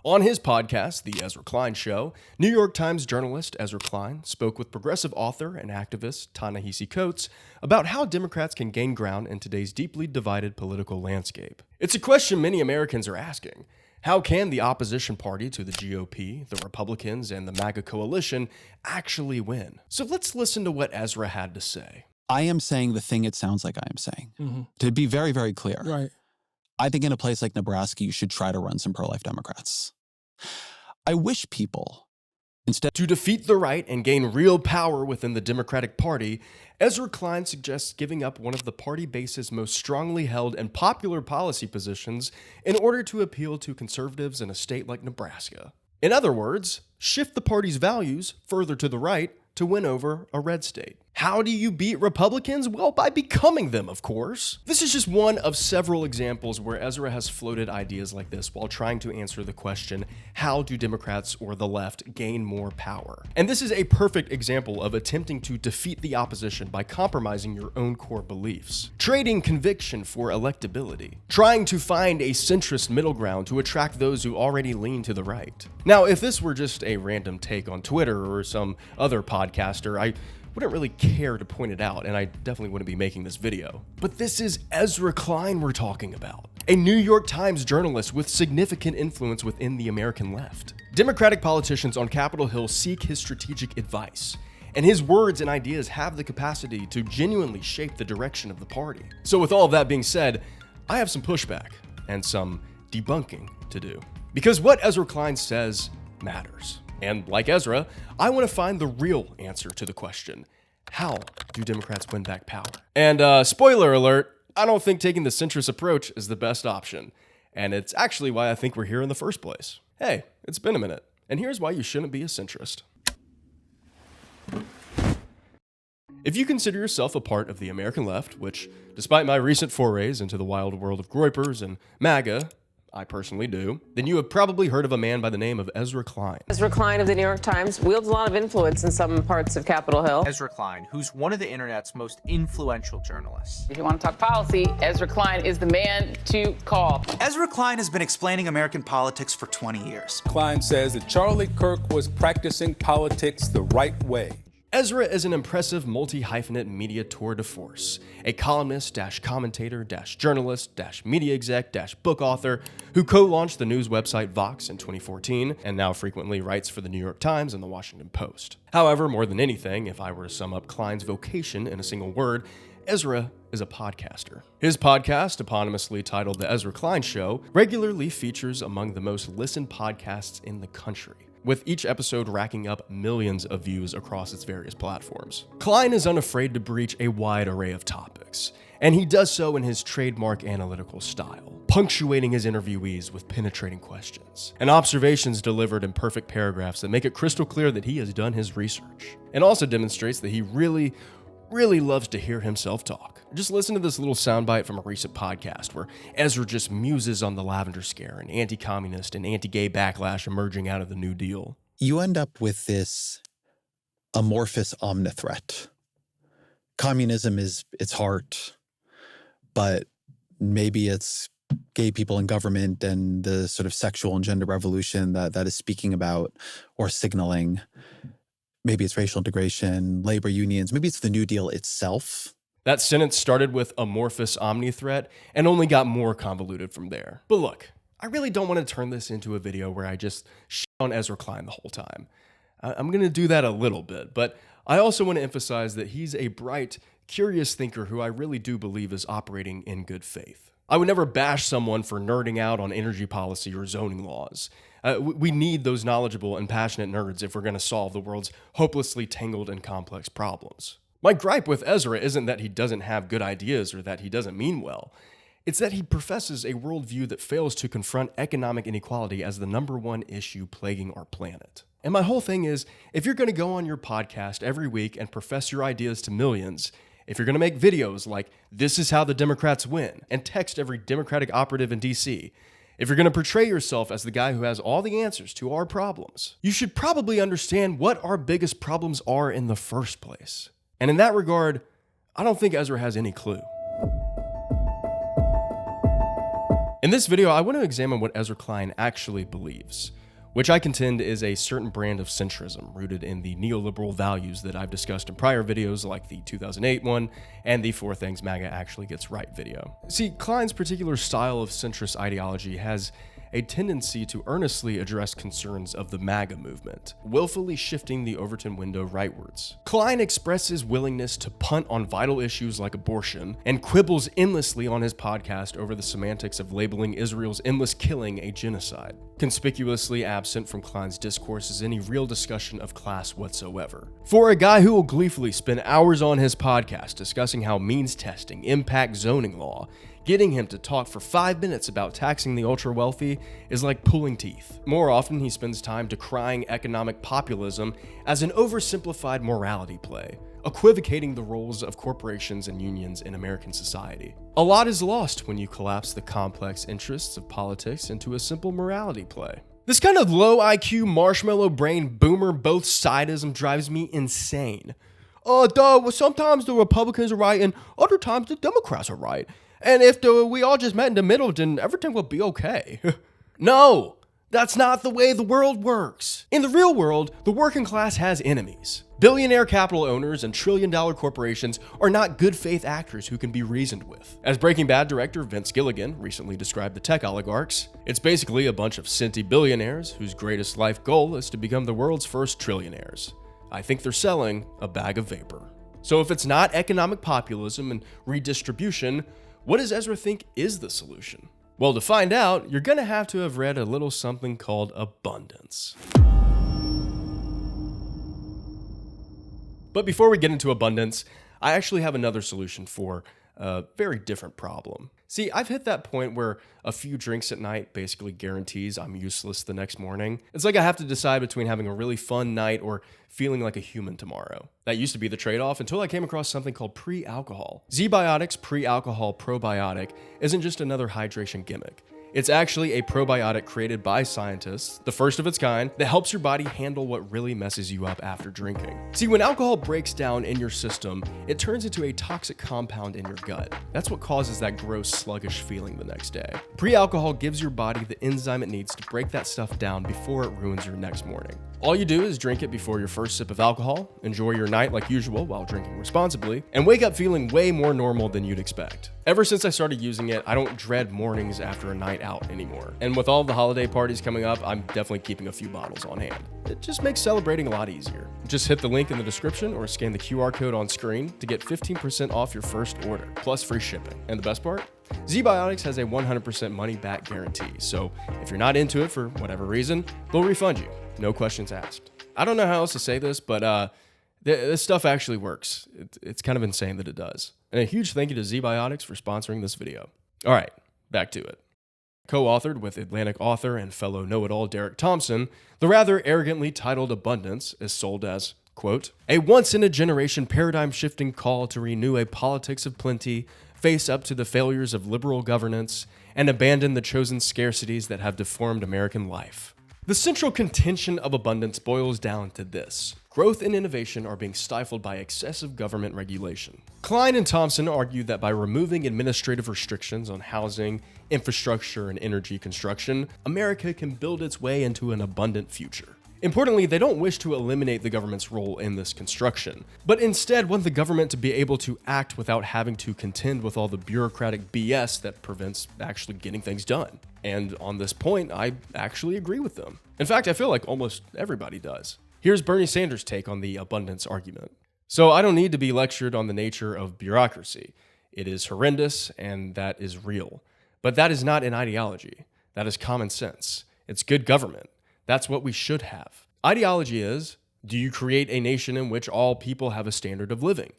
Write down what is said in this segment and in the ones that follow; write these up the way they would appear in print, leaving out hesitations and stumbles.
On his podcast, The Ezra Klein Show, New York Times journalist Ezra Klein spoke with progressive author and activist Ta-Nehisi Coates about how Democrats can gain ground in today's deeply divided political landscape. It's a question many Americans are asking. How can the opposition party to the GOP, the Republicans, and the MAGA coalition actually win? So let's listen to what Ezra had to say. I am saying the thing it sounds like I am saying. To be very, very clear. Right. I think in a place like Nebraska, you should try to run some pro-life Democrats. I wish people, instead to defeat the right and gain real power within the Democratic Party, Ezra Klein suggests giving up one of the party base's most strongly held and popular policy positions in order to appeal to conservatives in a state like Nebraska. In other words, shift the party's values further to the right to win over a red state. How do you beat Republicans? Well, by becoming them, of course. This is just one of several examples where Ezra has floated ideas like this while trying to answer the question, how do Democrats or the left gain more power? And this is a perfect example of attempting to defeat the opposition by compromising your own core beliefs, trading conviction for electability, trying to find a centrist middle ground to attract those who already lean to the right. Now, if this were just a random take on Twitter or some other podcaster, I wouldn't really care to point it out, and I definitely wouldn't be making this video. But this is Ezra Klein we're talking about, a New York Times journalist with significant influence within the American left. Democratic politicians on Capitol Hill seek his strategic advice, and his words and ideas have the capacity to genuinely shape the direction of the party. So with all of that being said, I have some pushback and some debunking to do. Because what Ezra Klein says matters. And like Ezra, I want to find the real answer to the question, how do Democrats win back power? And spoiler alert, I don't think taking the centrist approach is the best option. And it's actually why I think we're here in the first place. Hey, it's been a minute, and here's why you shouldn't be a centrist. If you consider yourself a part of the American left, which, despite my recent forays into the wild world of Groypers and MAGA, I personally do, then you have probably heard of a man by the name of Ezra Klein. Ezra Klein of the New York Times wields a lot of influence in some parts of Capitol Hill. Ezra Klein, who's one of the internet's most influential journalists. If you want to talk policy, Ezra Klein is the man to call. Ezra Klein has been explaining American politics for 20 years. Klein says that Charlie Kirk was practicing politics the right way. Ezra is an impressive multi-hyphenate media tour de force, a columnist-commentator-journalist-media exec-book author who co-launched the news website Vox in 2014 and now frequently writes for the New York Times and the Washington Post. However, more than anything, if I were to sum up Klein's vocation in a single word, Ezra is a podcaster. His podcast, eponymously titled The Ezra Klein Show, regularly features among the most listened podcasts in the country, with each episode racking up millions of views across its various platforms. Klein is unafraid to breach a wide array of topics, and he does so in his trademark analytical style, punctuating his interviewees with penetrating questions and observations delivered in perfect paragraphs that make it crystal clear that he has done his research, and also demonstrates that he really loves to hear himself talk. Just listen to this little soundbite from a recent podcast where Ezra just muses on the lavender scare and anti-communist and anti-gay backlash emerging out of the New Deal. you end up with this amorphous omnithreat. Communism is its heart, but maybe it's gay people in government and the sort of sexual and gender revolution that is speaking about or signaling. Maybe it's racial integration, labor unions. Maybe it's the New Deal itself. That sentence started with amorphous omnithreat and only got more convoluted from there. But look, I really don't want to turn this into a video where I just shit on Ezra Klein the whole time. I'm going to do that a little bit, but I also want to emphasize that he's a bright, curious thinker who I really do believe is operating in good faith. I would never bash someone for nerding out on energy policy or zoning laws. We need those knowledgeable and passionate nerds if we're going to solve the world's hopelessly tangled and complex problems. My gripe with Ezra isn't that he doesn't have good ideas or that he doesn't mean well. It's that he professes a worldview that fails to confront economic inequality as the #1 issue plaguing our planet. And my whole thing is, if you're going to go on your podcast every week and profess your ideas to millions, if you're going to make videos like, "This is how the Democrats win," and text every Democratic operative in DC, if you're going to portray yourself as the guy who has all the answers to our problems, you should probably understand what our biggest problems are in the first place. And in that regard, I don't think Ezra has any clue. In this video, I want to examine what Ezra Klein actually believes, which I contend is a certain brand of centrism rooted in the neoliberal values that I've discussed in prior videos like the 2008 one and the 4 Things MAGA Actually Gets Right video. See, Klein's particular style of centrist ideology has a tendency to earnestly address concerns of the MAGA movement, willfully shifting the Overton window rightwards. Klein expresses willingness to punt on vital issues like abortion and quibbles endlessly on his podcast over the semantics of labeling Israel's endless killing a genocide. Conspicuously absent from Klein's discourse is any real discussion of class whatsoever. For a guy who will gleefully spend hours on his podcast discussing how means testing impacts zoning law, getting him to talk for 5 minutes about taxing the ultra-wealthy is like pulling teeth. More often, he spends time decrying economic populism as an oversimplified morality play, equivocating the roles of corporations and unions in American society. A lot is lost when you collapse the complex interests of politics into a simple morality play. This kind of low IQ, marshmallow brain boomer both sidism drives me insane. Well, sometimes the Republicans are right and other times the Democrats are right. And if we all just met in the middle, then everything will be okay. No, that's not the way the world works. In the real world, the working class has enemies. Billionaire capital owners and trillion-dollar corporations are not good faith actors who can be reasoned with. As Breaking Bad director Vince Gilligan recently described the tech oligarchs, it's basically a bunch of centy billionaires whose greatest life goal is to become the world's first trillionaires. I think they're selling a bag of vapor. So if it's not economic populism and redistribution, what does Ezra think is the solution? Well, to find out, you're gonna have to have read a little something called abundance. But before we get into abundance, I actually have another solution for a very different problem. See, I've hit that point where a few drinks at night basically guarantees I'm useless the next morning. It's like I have to decide between having a really fun night or feeling like a human tomorrow. That used to be the trade-off until I came across something called pre-alcohol. ZBiotics pre-alcohol probiotic isn't just another hydration gimmick. It's actually a probiotic created by scientists, the first of its kind, that helps your body handle what really messes you up after drinking. See, when alcohol breaks down in your system, it turns into a toxic compound in your gut. That's what causes that gross, sluggish feeling the next day. Pre-alcohol gives your body the enzyme it needs to break that stuff down before it ruins your next morning. All you do is drink it before your first sip of alcohol, enjoy your night like usual while drinking responsibly, and wake up feeling way more normal than you'd expect. Ever since I started using it, I don't dread mornings after a night out anymore. And with all the holiday parties coming up, I'm definitely keeping a few bottles on hand. It just makes celebrating a lot easier. Just hit the link in the description or scan the QR code on screen to get 15% off your first order, plus free shipping. And the best part? ZBiotics has a 100% money-back guarantee, so if you're not into it for whatever reason, they'll refund you. No questions asked. I don't know how else to say this, but this stuff actually works. It's kind of insane that it does. And a huge thank you to ZBiotics for sponsoring this video. All right, back to it. Co-authored with Atlantic author and fellow know-it-all Derek Thompson, the rather arrogantly titled Abundance is sold as, quote, a once-in-a-generation paradigm-shifting call to renew a politics of plenty, face up to the failures of liberal governance, and abandon the chosen scarcities that have deformed American life. The central contention of abundance boils down to this. Growth and innovation are being stifled by excessive government regulation. Klein and Thompson argue that by removing administrative restrictions on housing, infrastructure, and energy construction, America can build its way into an abundant future. Importantly, they don't wish to eliminate the government's role in this construction, but instead want the government to be able to act without having to contend with all the bureaucratic BS that prevents actually getting things done. And on this point, I actually agree with them. In fact, I feel like almost everybody does. Here's Bernie Sanders' take on the abundance argument. So I don't need to be lectured on the nature of bureaucracy. It is horrendous, and that is real. But that is not an ideology. That is common sense. It's good government. That's what we should have. Ideology is, do you create a nation in which all people have a standard of living?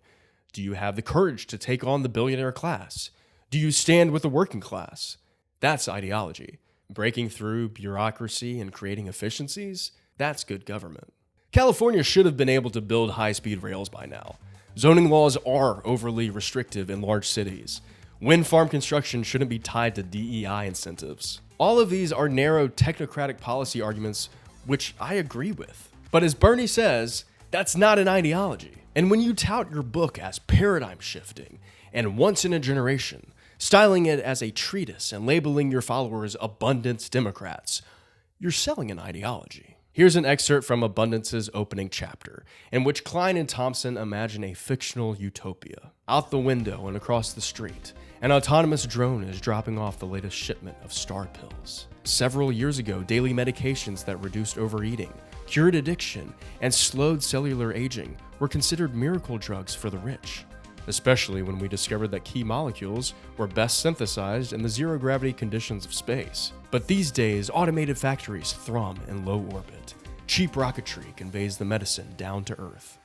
Do you have the courage to take on the billionaire class? Do you stand with the working class? That's ideology. Breaking through bureaucracy and creating efficiencies, that's good government. California should have been able to build high-speed rails by now. Zoning laws are overly restrictive in large cities. Wind farm construction shouldn't be tied to DEI incentives. All of these are narrow technocratic policy arguments, which I agree with. But as Bernie says, that's not an ideology. And when you tout your book as paradigm shifting and once in a generation, styling it as a treatise and labeling your followers abundance Democrats. You're selling an ideology. Here's an excerpt from Abundance's opening chapter, in which Klein and Thompson imagine a fictional utopia. Out the window and across the street, an autonomous drone is dropping off the latest shipment of star pills. Several years ago, daily medications that reduced overeating, cured addiction, and slowed cellular aging were considered miracle drugs for the rich, especially when we discovered that key molecules were best synthesized in the zero-gravity conditions of space. But these days, automated factories thrum in low orbit. Cheap rocketry conveys the medicine down to Earth.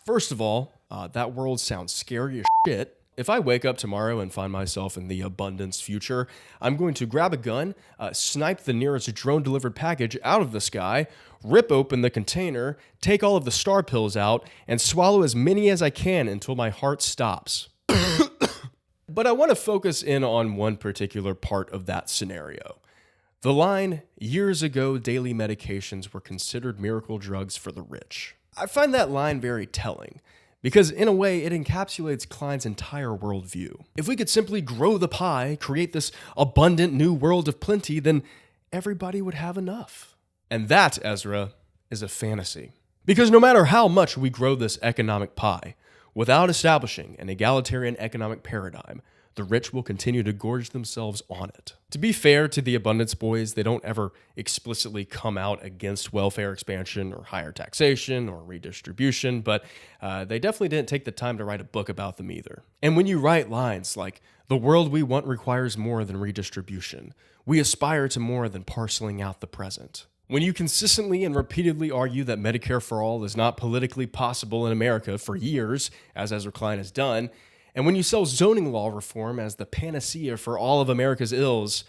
First of all, that world sounds scary as shit. If I wake up tomorrow and find myself in the abundance future, I'm going to grab a gun, snipe the nearest drone-delivered package out of the sky, rip open the container, take all of the star pills out, and swallow as many as I can until my heart stops. But I want to focus in on one particular part of that scenario. The line, years ago, daily medications were considered miracle drugs for the rich. I find that line very telling, because in a way, it encapsulates Klein's entire worldview. If we could simply grow the pie, create this abundant new world of plenty, then everybody would have enough. And that, Ezra, is a fantasy. Because no matter how much we grow this economic pie, without establishing an egalitarian economic paradigm, the rich will continue to gorge themselves on it. To be fair to the Abundance Boys, they don't ever explicitly come out against welfare expansion or higher taxation or redistribution, but they definitely didn't take the time to write a book about them either. And when you write lines like, "The world we want requires more than redistribution. We aspire to more than parceling out the present." When you consistently and repeatedly argue that Medicare for all is not politically possible in America for years, as Ezra Klein has done, and when you sell zoning law reform as the panacea for all of America's ills,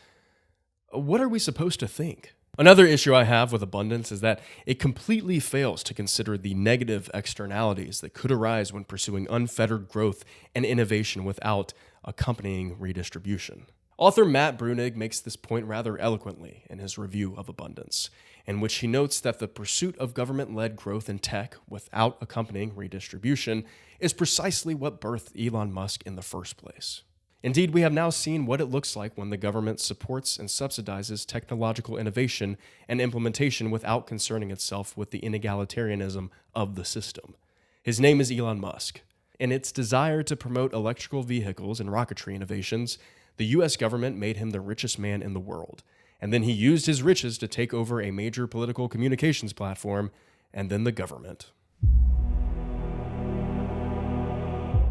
what are we supposed to think? Another issue I have with abundance is that it completely fails to consider the negative externalities that could arise when pursuing unfettered growth and innovation without accompanying redistribution. Author Matt Brunig makes this point rather eloquently in his review of abundance, in which he notes that the pursuit of government-led growth in tech without accompanying redistribution is precisely what birthed Elon Musk in the first place. Indeed, we have now seen what it looks like when the government supports and subsidizes technological innovation and implementation without concerning itself with the inegalitarianism of the system. His name is Elon Musk. In its desire to promote electrical vehicles and rocketry innovations, the US government made him the richest man in the world, and then he used his riches to take over a major political communications platform, and then the government.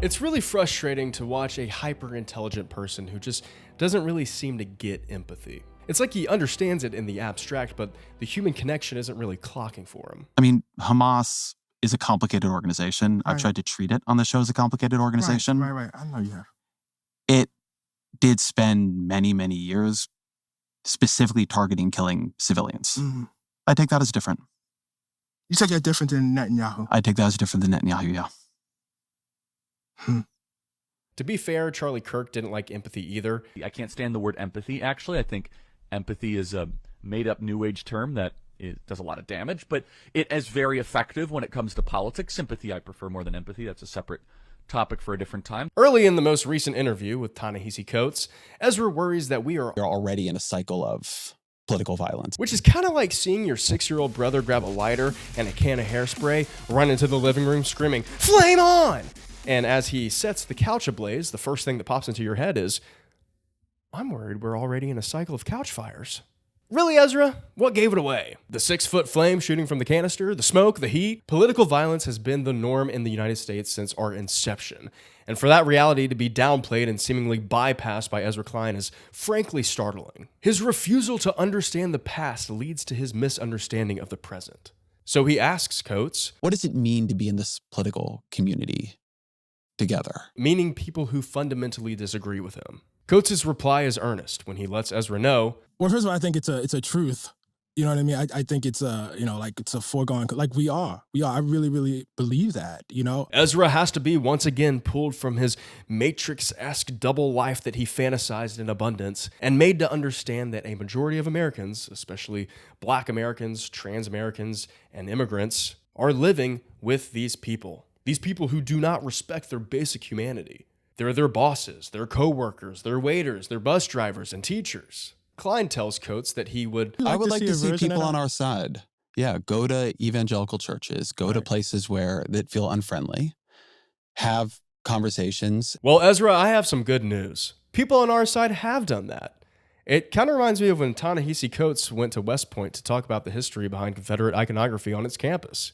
It's really frustrating to watch a hyper-intelligent person who just doesn't really seem to get empathy. It's like he understands it in the abstract, but the human connection isn't really clocking for him. I mean, Hamas is a complicated organization. I've tried to treat it on the show as a complicated organization. Right. I know you have. It did spend many, many years specifically targeting killing civilians. Mm-hmm. I take that as different. You take that different than Netanyahu. I take that as different than Netanyahu, yeah. To be fair, Charlie Kirk didn't like empathy either. I can't stand the word empathy, actually. I think empathy is a made-up New Age term that does a lot of damage, but it is very effective when it comes to politics. Sympathy I prefer more than empathy. That's a separate topic for a different time. Early in the most recent interview with Ta-Nehisi Coates, Ezra worries that we are already in a cycle of political violence. Which is kind of like seeing your 6-year-old brother grab a lighter and a can of hairspray, run into the living room screaming, "Flame on!" And as he sets the couch ablaze, the first thing that pops into your head is, I'm worried we're already in a cycle of couch fires. Really, Ezra? What gave it away? The 6-foot flame shooting from the canister? The smoke? The heat? Political violence has been the norm in the United States since our inception. And for that reality to be downplayed and seemingly bypassed by Ezra Klein is frankly startling. His refusal to understand the past leads to his misunderstanding of the present. So he asks Coates, what does it mean to be in this political community together? Meaning people who fundamentally disagree with him. Coates' reply is earnest when he lets Ezra know. Well, first of all, I think it's a truth. You know what I mean? I think it's it's a foregone, like we are. I really, really believe that, you know? Ezra has to be once again pulled from his Matrix-esque double life that he fantasized in abundance and made to understand that a majority of Americans, especially Black Americans, trans Americans, and immigrants, are living with these people. These people who do not respect their basic humanity. They're their bosses, their co-workers, their waiters, their bus drivers, and teachers. Klein tells Coates that he would... I would like to see version people of on that? our side. Yeah, go to evangelical churches, go to places that feel unfriendly, have conversations. Well, Ezra, I have some good news. People on our side have done that. It kind of reminds me of when Ta-Nehisi Coates went to West Point to talk about the history behind Confederate iconography on its campus.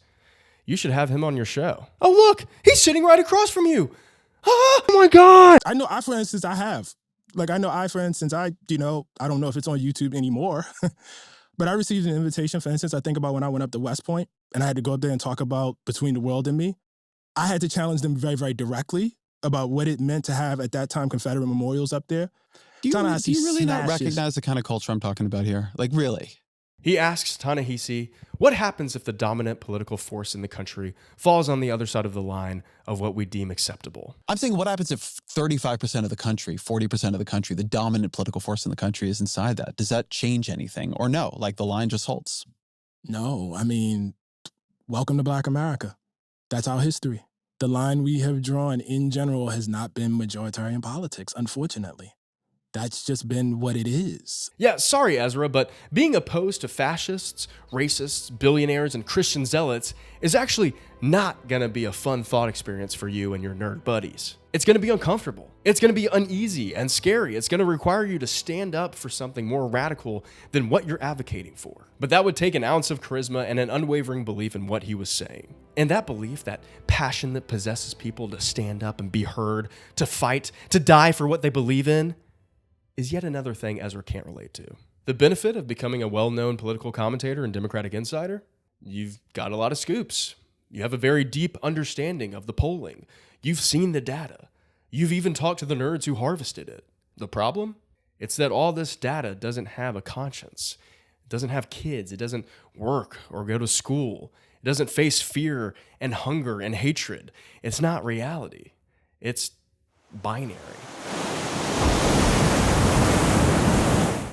You should have him on your show. Oh, look, he's sitting right across from you. Ah, oh my God. I know for instance, I have. For instance, I don't know if it's on YouTube anymore, but I received an invitation, for instance, I think about when I went up to West Point and I had to go up there and talk about Between the World and Me. I had to challenge them very, very directly about what it meant to have, at that time, Confederate memorials up there. Do you really not recognize the kind of culture I'm talking about here? Like, really? He asks Ta-Nehisi, what happens if the dominant political force in the country falls on the other side of the line of what we deem acceptable? I'm saying, what happens if 35% of the country, 40% of the country, the dominant political force in the country is inside that? Does that change anything? Or no, like the line just holds? No, I mean, welcome to Black America. That's our history. The line we have drawn in general has not been majoritarian politics, unfortunately. That's just been what it is. Yeah, sorry, Ezra, but being opposed to fascists, racists, billionaires, and Christian zealots is actually not gonna be a fun thought experience for you and your nerd buddies. It's gonna be uncomfortable. It's gonna be uneasy and scary. It's gonna require you to stand up for something more radical than what you're advocating for. But that would take an ounce of charisma and an unwavering belief in what he was saying. And that belief, that passion that possesses people to stand up and be heard, to fight, to die for what they believe in, is yet another thing Ezra can't relate to. The benefit of becoming a well-known political commentator and Democratic insider? You've got a lot of scoops. You have a very deep understanding of the polling. You've seen the data. You've even talked to the nerds who harvested it. The problem? It's that all this data doesn't have a conscience. It doesn't have kids. It doesn't work or go to school. It doesn't face fear and hunger and hatred. It's not reality. It's binary.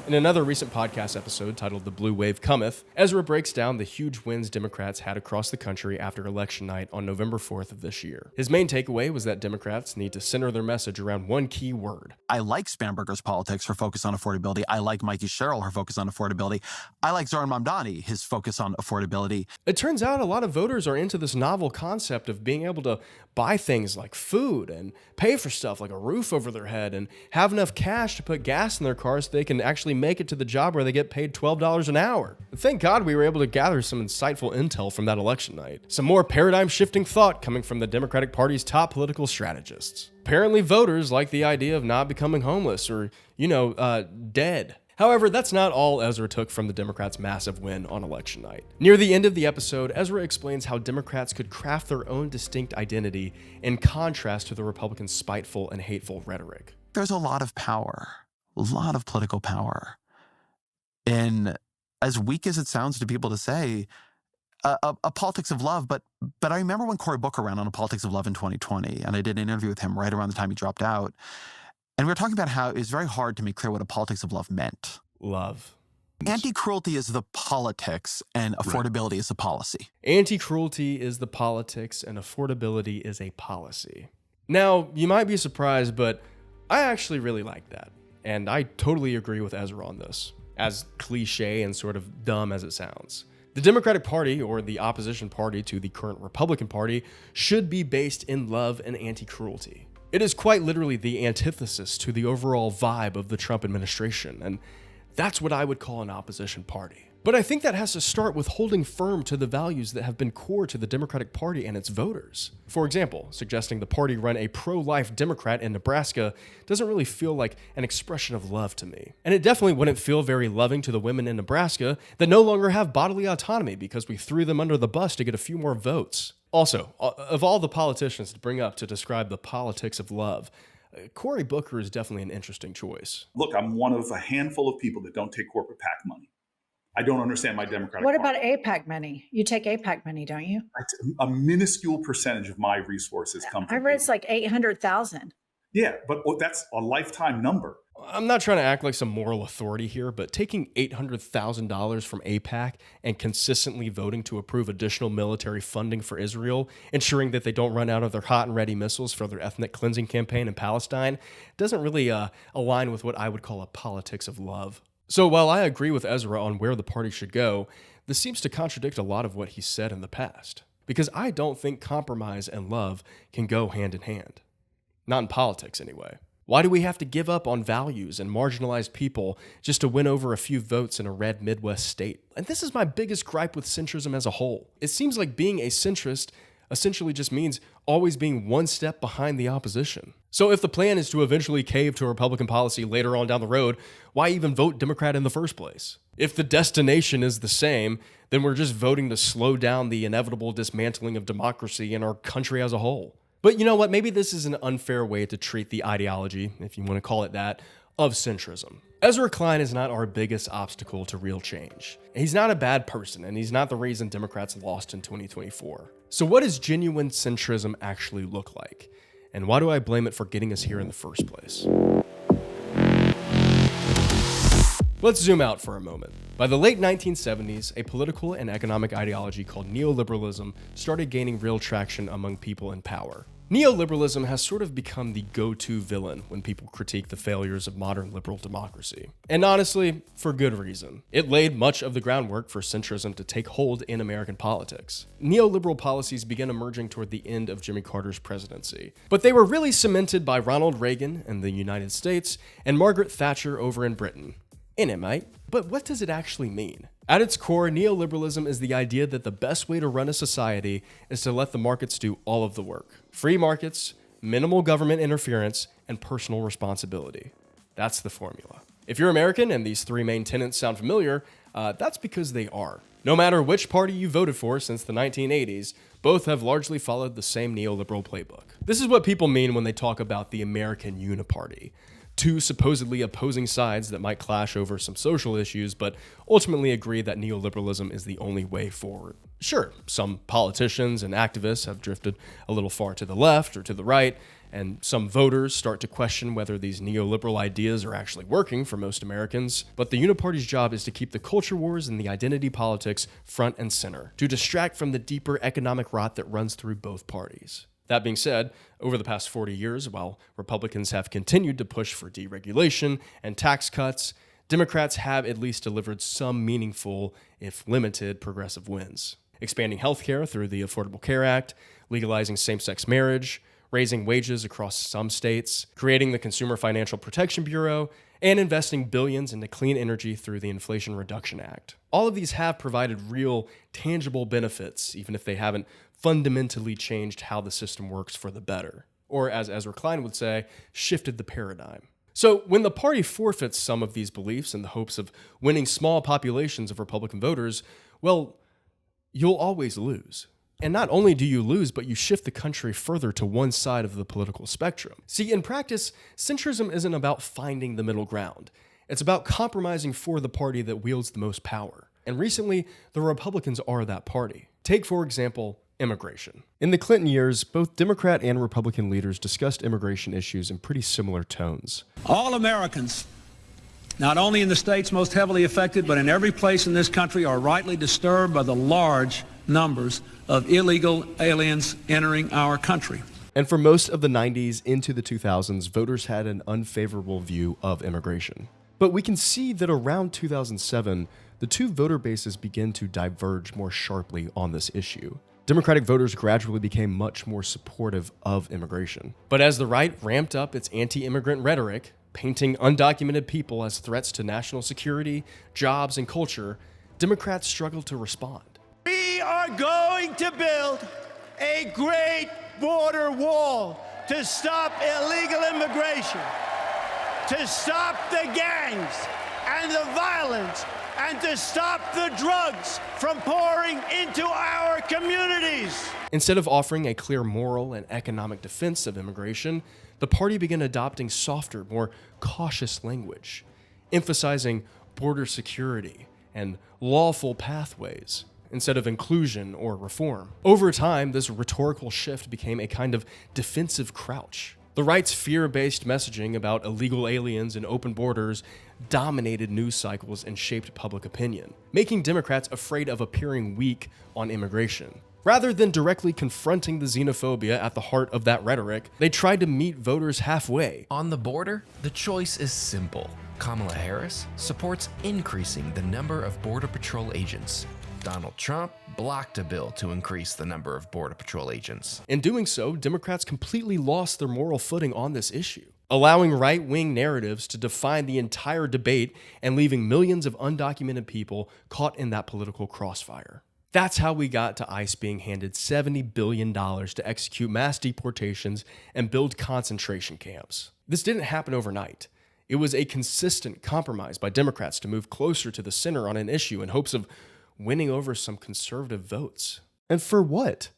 In another recent podcast episode titled The Blue Wave Cometh, Ezra breaks down the huge wins Democrats had across the country after election night on November 4th of this year. His main takeaway was that Democrats need to center their message around one key word. I like Spanberger's politics, her focus on affordability. I like Mikey Sherrill, her focus on affordability. I like Zoran Mamdani, his focus on affordability. It turns out a lot of voters are into this novel concept of being able to buy things like food and pay for stuff like a roof over their head and have enough cash to put gas in their cars so they can actually make it to the job where they get paid $12 an hour. Thank God we were able to gather some insightful intel from that election night. Some more paradigm-shifting thought coming from the Democratic Party's top political strategists. Apparently voters like the idea of not becoming homeless or, dead. However, that's not all Ezra took from the Democrats' massive win on election night. Near the end of the episode, Ezra explains how Democrats could craft their own distinct identity in contrast to the Republicans' spiteful and hateful rhetoric. There's a lot of power, a lot of political power. And as weak as it sounds to people to say, a politics of love, but I remember when Cory Booker ran on a politics of love in 2020, and I did an interview with him right around the time he dropped out. And we were talking about how it was very hard to make clear what a politics of love meant. Love. Anti-cruelty is the politics and affordability is the policy. Anti-cruelty is the politics and affordability is a policy. Now, you might be surprised, but I actually really like that. And I totally agree with Ezra on this, as cliche and sort of dumb as it sounds. The Democratic Party, or the opposition party to the current Republican Party, should be based in love and anti-cruelty. It is quite literally the antithesis to the overall vibe of the Trump administration, and that's what I would call an opposition party. But I think that has to start with holding firm to the values that have been core to the Democratic Party and its voters. For example, suggesting the party run a pro-life Democrat in Nebraska doesn't really feel like an expression of love to me. And it definitely wouldn't feel very loving to the women in Nebraska that no longer have bodily autonomy because we threw them under the bus to get a few more votes. Also, of all the politicians to bring up to describe the politics of love, Cory Booker is definitely an interesting choice. Look, I'm one of a handful of people that don't take corporate PAC money. I don't understand my Democratic What Party. about APAC money? You take APAC money, don't you? A minuscule percentage of my resources come from I read it's like 800,000. Yeah, but that's a lifetime number. I'm not trying to act like some moral authority here, but taking $800,000 from AIPAC and consistently voting to approve additional military funding for Israel, ensuring that they don't run out of their hot and ready missiles for their ethnic cleansing campaign in Palestine, doesn't really align with what I would call a politics of love. So while I agree with Ezra on where the party should go, this seems to contradict a lot of what he said in the past. Because I don't think compromise and love can go hand in hand. Not in politics, anyway. Why do we have to give up on values and marginalized people just to win over a few votes in a red Midwest state? And this is my biggest gripe with centrism as a whole. It seems like being a centrist essentially just means always being one step behind the opposition. So if the plan is to eventually cave to Republican policy later on down the road, why even vote Democrat in the first place? If the destination is the same, then we're just voting to slow down the inevitable dismantling of democracy in our country as a whole. But you know what? Maybe this is an unfair way to treat the ideology, if you want to call it that, of centrism. Ezra Klein is not our biggest obstacle to real change. He's not a bad person, and he's not the reason Democrats lost in 2024. So what does genuine centrism actually look like? And why do I blame it for getting us here in the first place? Let's zoom out for a moment. By the late 1970s, a political and economic ideology called neoliberalism started gaining real traction among people in power. Neoliberalism has sort of become the go-to villain when people critique the failures of modern liberal democracy. And honestly, for good reason. It laid much of the groundwork for centrism to take hold in American politics. Neoliberal policies began emerging toward the end of Jimmy Carter's presidency, but they were really cemented by Ronald Reagan in the United States and Margaret Thatcher over in Britain. In it, mate. But what does it actually mean? At its core, neoliberalism is the idea that the best way to run a society is to let the markets do all of the work. Free markets, minimal government interference, and personal responsibility. That's the formula. If you're American and these three main tenets sound familiar, that's because they are. No matter which party you voted for since the 1980s, both have largely followed the same neoliberal playbook. This is what people mean when they talk about the American Uniparty. Two supposedly opposing sides that might clash over some social issues, but ultimately agree that neoliberalism is the only way forward. Sure, some politicians and activists have drifted a little far to the left or to the right, and some voters start to question whether these neoliberal ideas are actually working for most Americans. But the Uniparty's job is to keep the culture wars and the identity politics front and center, to distract from the deeper economic rot that runs through both parties. That being said, over the past 40 years, while Republicans have continued to push for deregulation and tax cuts, Democrats have at least delivered some meaningful, if limited, progressive wins. Expanding healthcare through the Affordable Care Act, legalizing same-sex marriage, raising wages across some states, creating the Consumer Financial Protection Bureau, and investing billions into clean energy through the Inflation Reduction Act. All of these have provided real, tangible benefits, even if they haven't fundamentally changed how the system works for the better. Or, as Ezra Klein would say, shifted the paradigm. So when the party forfeits some of these beliefs in the hopes of winning small populations of Republican voters, well, you'll always lose. And not only do you lose, but you shift the country further to one side of the political spectrum. See, in practice, centrism isn't about finding the middle ground. It's about compromising for the party that wields the most power. And recently, the Republicans are that party. Take, for example, immigration. In the Clinton years, both Democrat and Republican leaders discussed immigration issues in pretty similar tones. All Americans, not only in the states most heavily affected, but in every place in this country, are rightly disturbed by the large numbers of illegal aliens entering our country. And for most of the 90s into the 2000s, voters had an unfavorable view of immigration. But we can see that around 2007, the two voter bases began to diverge more sharply on this issue. Democratic voters gradually became much more supportive of immigration. But as the right ramped up its anti-immigrant rhetoric, painting undocumented people as threats to national security, jobs, and culture, Democrats struggled to respond. We are going to build a great border wall to stop illegal immigration, to stop the gangs and the violence, and to stop the drugs from pouring into our communities. Instead of offering a clear moral and economic defense of immigration, the party began adopting softer, more cautious language, emphasizing border security and lawful pathways instead of inclusion or reform. Over time, this rhetorical shift became a kind of defensive crouch. The right's fear-based messaging about illegal aliens and open borders dominated news cycles and shaped public opinion, making Democrats afraid of appearing weak on immigration. Rather than directly confronting the xenophobia at the heart of that rhetoric, they tried to meet voters halfway. On the border, the choice is simple. Kamala Harris supports increasing the number of Border Patrol agents. Donald Trump blocked a bill to increase the number of Border Patrol agents. In doing so, Democrats completely lost their moral footing on this issue, allowing right-wing narratives to define the entire debate and leaving millions of undocumented people caught in that political crossfire. That's how we got to ICE being handed $70 billion to execute mass deportations and build concentration camps. This didn't happen overnight. It was a consistent compromise by Democrats to move closer to the center on an issue in hopes of winning over some conservative votes. And for what?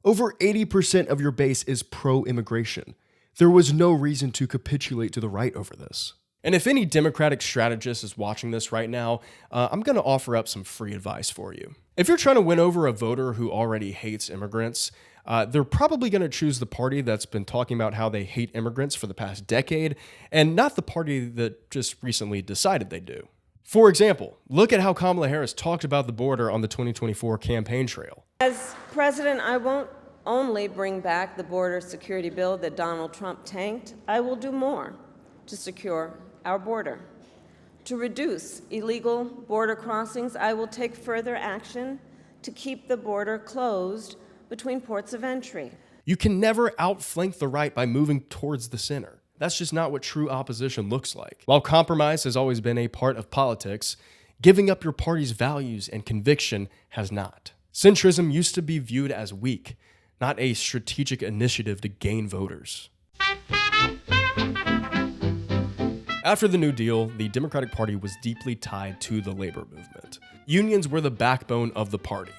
Over 80% of your base is pro-immigration. There was no reason to capitulate to the right over this. And if any Democratic strategist is watching this right now, I'm going to offer up some free advice for you. If you're trying to win over a voter who already hates immigrants, they're probably going to choose the party that's been talking about how they hate immigrants for the past decade, and not the party that just recently decided they do. For example, look at how Kamala Harris talked about the border on the 2024 campaign trail. As president, I won't only bring back the border security bill that Donald Trump tanked, I will do more to secure our border. To reduce illegal border crossings, I will take further action to keep the border closed between ports of entry. You can never outflank the right by moving towards the center. That's just not what true opposition looks like. While compromise has always been a part of politics, giving up your party's values and conviction has not. Centrism used to be viewed as weak, not a strategic initiative to gain voters. After the New Deal, the Democratic Party was deeply tied to the labor movement. Unions were the backbone of the party,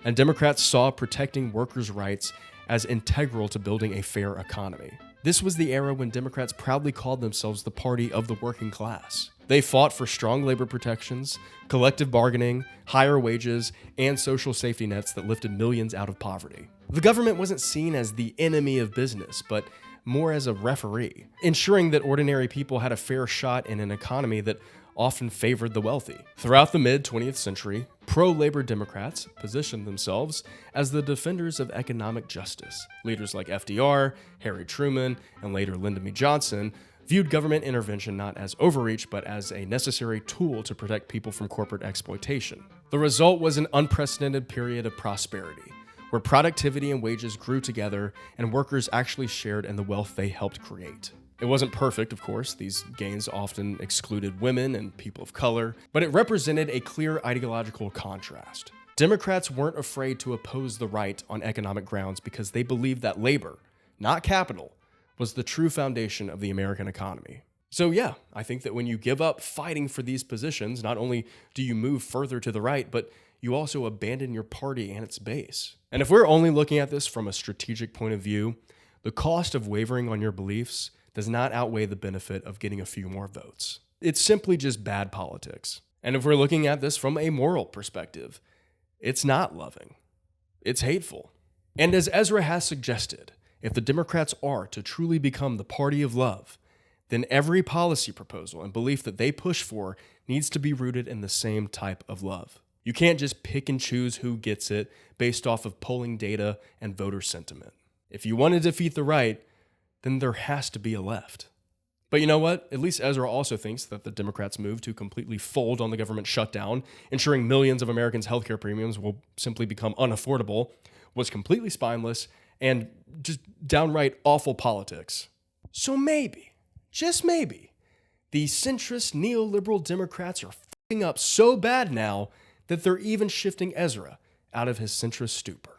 and Democrats saw protecting workers' rights as integral to building a fair economy. This was the era when Democrats proudly called themselves the party of the working class. They fought for strong labor protections, collective bargaining, higher wages, and social safety nets that lifted millions out of poverty. The government wasn't seen as the enemy of business, but more as a referee, ensuring that ordinary people had a fair shot in an economy that often favored the wealthy. Throughout the mid-20th century, pro-labor Democrats positioned themselves as the defenders of economic justice. Leaders like FDR, Harry Truman, and later Lyndon B. Johnson viewed government intervention not as overreach, but as a necessary tool to protect people from corporate exploitation. The result was an unprecedented period of prosperity, where productivity and wages grew together and workers actually shared in the wealth they helped create. It wasn't perfect, of course. These gains often excluded women and people of color, but it represented a clear ideological contrast. Democrats weren't afraid to oppose the right on economic grounds because they believed that labor, not capital, was the true foundation of the American economy. So yeah, I think that when you give up fighting for these positions, not only do you move further to the right, but you also abandon your party and its base. And if we're only looking at this from a strategic point of view, the cost of wavering on your beliefs does not outweigh the benefit of getting a few more votes. It's simply just bad politics. And if we're looking at this from a moral perspective, it's not loving. It's hateful. And as Ezra has suggested, if the Democrats are to truly become the party of love, then every policy proposal and belief that they push for needs to be rooted in the same type of love. You can't just pick and choose who gets it based off of polling data and voter sentiment. If you want to defeat the right, then there has to be a left. But you know what? At least Ezra also thinks that the Democrats' move to completely fold on the government shutdown, ensuring millions of Americans' healthcare premiums will simply become unaffordable, was completely spineless and just downright awful politics. So maybe, just maybe, the centrist neoliberal Democrats are f***ing up so bad now that they're even shifting Ezra out of his centrist stupor.